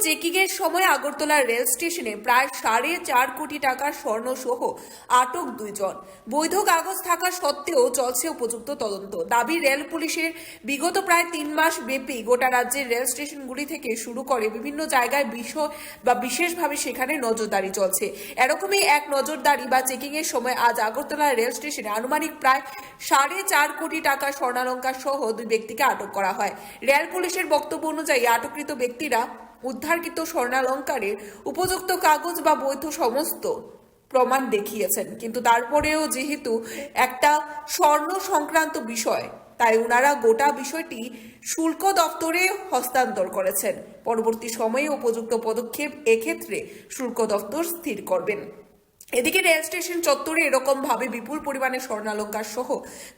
Checking এর সময় Agartala rail স্টেশনে প্রায় 4.5 কোটি টাকার স্বর্ণ সহ আটক 2 জন। বৈধ কাগজ থাকা সত্ত্বেও চলছে উপযুক্ত তদন্ত। দাবি রেল পুলিশের বিগত প্রায় 3 মাস ব্যাপী গোটা রাজ্যের রেল স্টেশনগুলি থেকে শুরু করে বিভিন্ন জায়গায় বিশেষভাবে সেখানে নজরদারি চলছে। এরকমই এক নজরদারি বা চেকিং এর সময় আজ আগরতলা রেল স্টেশনে আনুমানিক প্রায় 4.5 কোটি টাকা স্বর্ণালংকার সহ 2 ব্যক্তিকে আটক করা হয়। রেল পুলিশের বক্তব্য অনুযায়ী আটককৃত ব্যক্তিরা উদ্ধারকৃত স্বর্ণালংকারের উপযুক্ত কাগজ বা বৈধ সমস্ত প্রমাণ দেখিয়েছেন, কিন্তু তারপরেও যেহেতু একটা স্বর্ণ সংক্রান্ত বিষয়, তাই ওনারা গোটা বিষয়টি শুল্ক দপ্তরে হস্তান্তর করেছেন। পরবর্তী সময়ে উপযুক্ত পদক্ষেপ এক্ষেত্রে শুল্ক দপ্তর স্থির করবেন। এদিকে রেল স্টেশন চত্বরে এরকম ভাবে বিপুল পরিমাণে স্বর্ণালংকার সহ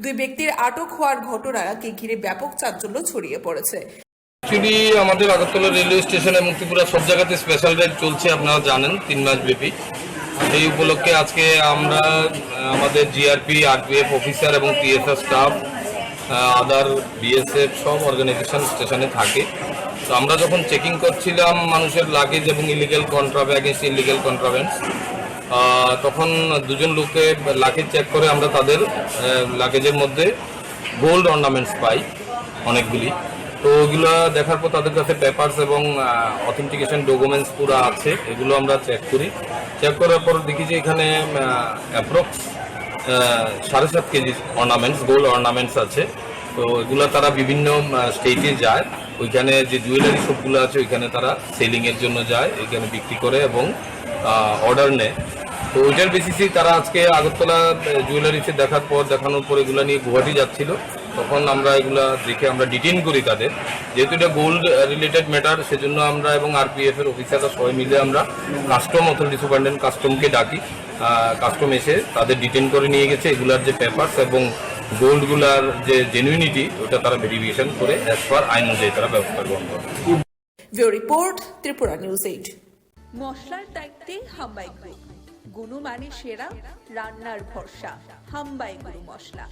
2 ব্যক্তির আটক হওয়ার ঘটনাকে ঘিরে ব্যাপক চাঞ্চল্য ছড়িয়ে পড়েছে। অ্যাকচুয়ালি আমাদের আগরতলা রেলওয়ে স্টেশন এবং ত্রিপুরা সব জায়গাতে স্পেশাল রেট চলছে, আপনারা জানেন, 3 মাস ব্যাপী। এই উপলক্ষে আজকে আমরা আমাদের জিআরপি, আরপিএফ অফিসার এবং টিএসআর স্টাফ, আদার বিএসএফ সব অর্গানাইজেশন স্টেশনে থাকে। তো আমরা যখন চেকিং করছিলাম মানুষের লাগেজ এবং ইলিগাল কন্ট্রাভেন্স, তখন 2 জন লোকে লাগেজ চেক করে আমরা তাদের লাগেজের মধ্যে গোল্ড অর্নামেন্টস পাই অনেকগুলি। তো ওগুলো দেখার পর তাদের কাছে পেপারস এবং অথেন্টিকেশন ডকুমেন্টস পুরো আছে, এগুলো আমরা চেক করার পর দেখি যে এখানে approx 7.5 KG ornaments, gold ornaments আছে। তো এগুলো তারা বিভিন্ন স্টেটে যায়, ওইখানে যে জুয়েলারি শপগুলো আছে ওইখানে তারা সেলিংয়ের জন্য যায়, এখানে বিক্রি করে এবং অর্ডার নেয়। তো ওইটার বেসিসেই তারা আজকে আগরতলা জুয়েলারিতে দেখানোর পর এগুলো নিয়ে গুয়াহাটি যাচ্ছিল। তখন আমরা এগুলা দেখে আমরা ডিটেইন করি তাদের, যেহেতু এটা গোল্ড রিলেটেড ম্যাটার, সেজন্য আমরা এবং আরপিএফ এর অফিসাররা সবাই মিলে আমরা কাস্টম অথরিটি সুপারিনটেন্ডেন্ট কাস্টমকে ডাকি। কাস্টম এসে তাদের ডিটেইন করে নিয়ে গেছে। এগুলার যে পেপারস এবং গোল্ডগুলার যে জেনুইনিটি ওটা তারা ভেরিফিকেশন করে অ্যাজ পার আইন অনুযায়ী তারা ব্যবস্থা গ্রহণ করে। Report Tripura news 8। মশলার দায়িত্বে হাম্বাই গ্রুপ, গুণমানে সেরা, রান্নার ভরসা। হাম্বাই গুরু মশলা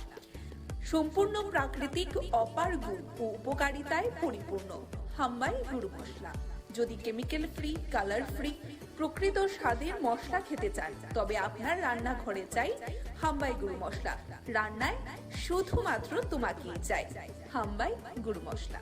সম্পূর্ণ প্রাকৃতিক, অপার গুণ ও উপকারিতায় পরিপূর্ণ। হাম্বাই গুরু মশলা। যদি কেমিক্যাল ফ্রি, কালার ফ্রি, প্রকৃত স্বাদের মশলা খেতে চান, তবে আপনার রান্নাঘরে চাই হাম্বাই গুরু মশলা। রান্নায় শুধুমাত্র তোমাকেই চাই হাম্বাই গুরু মশলা।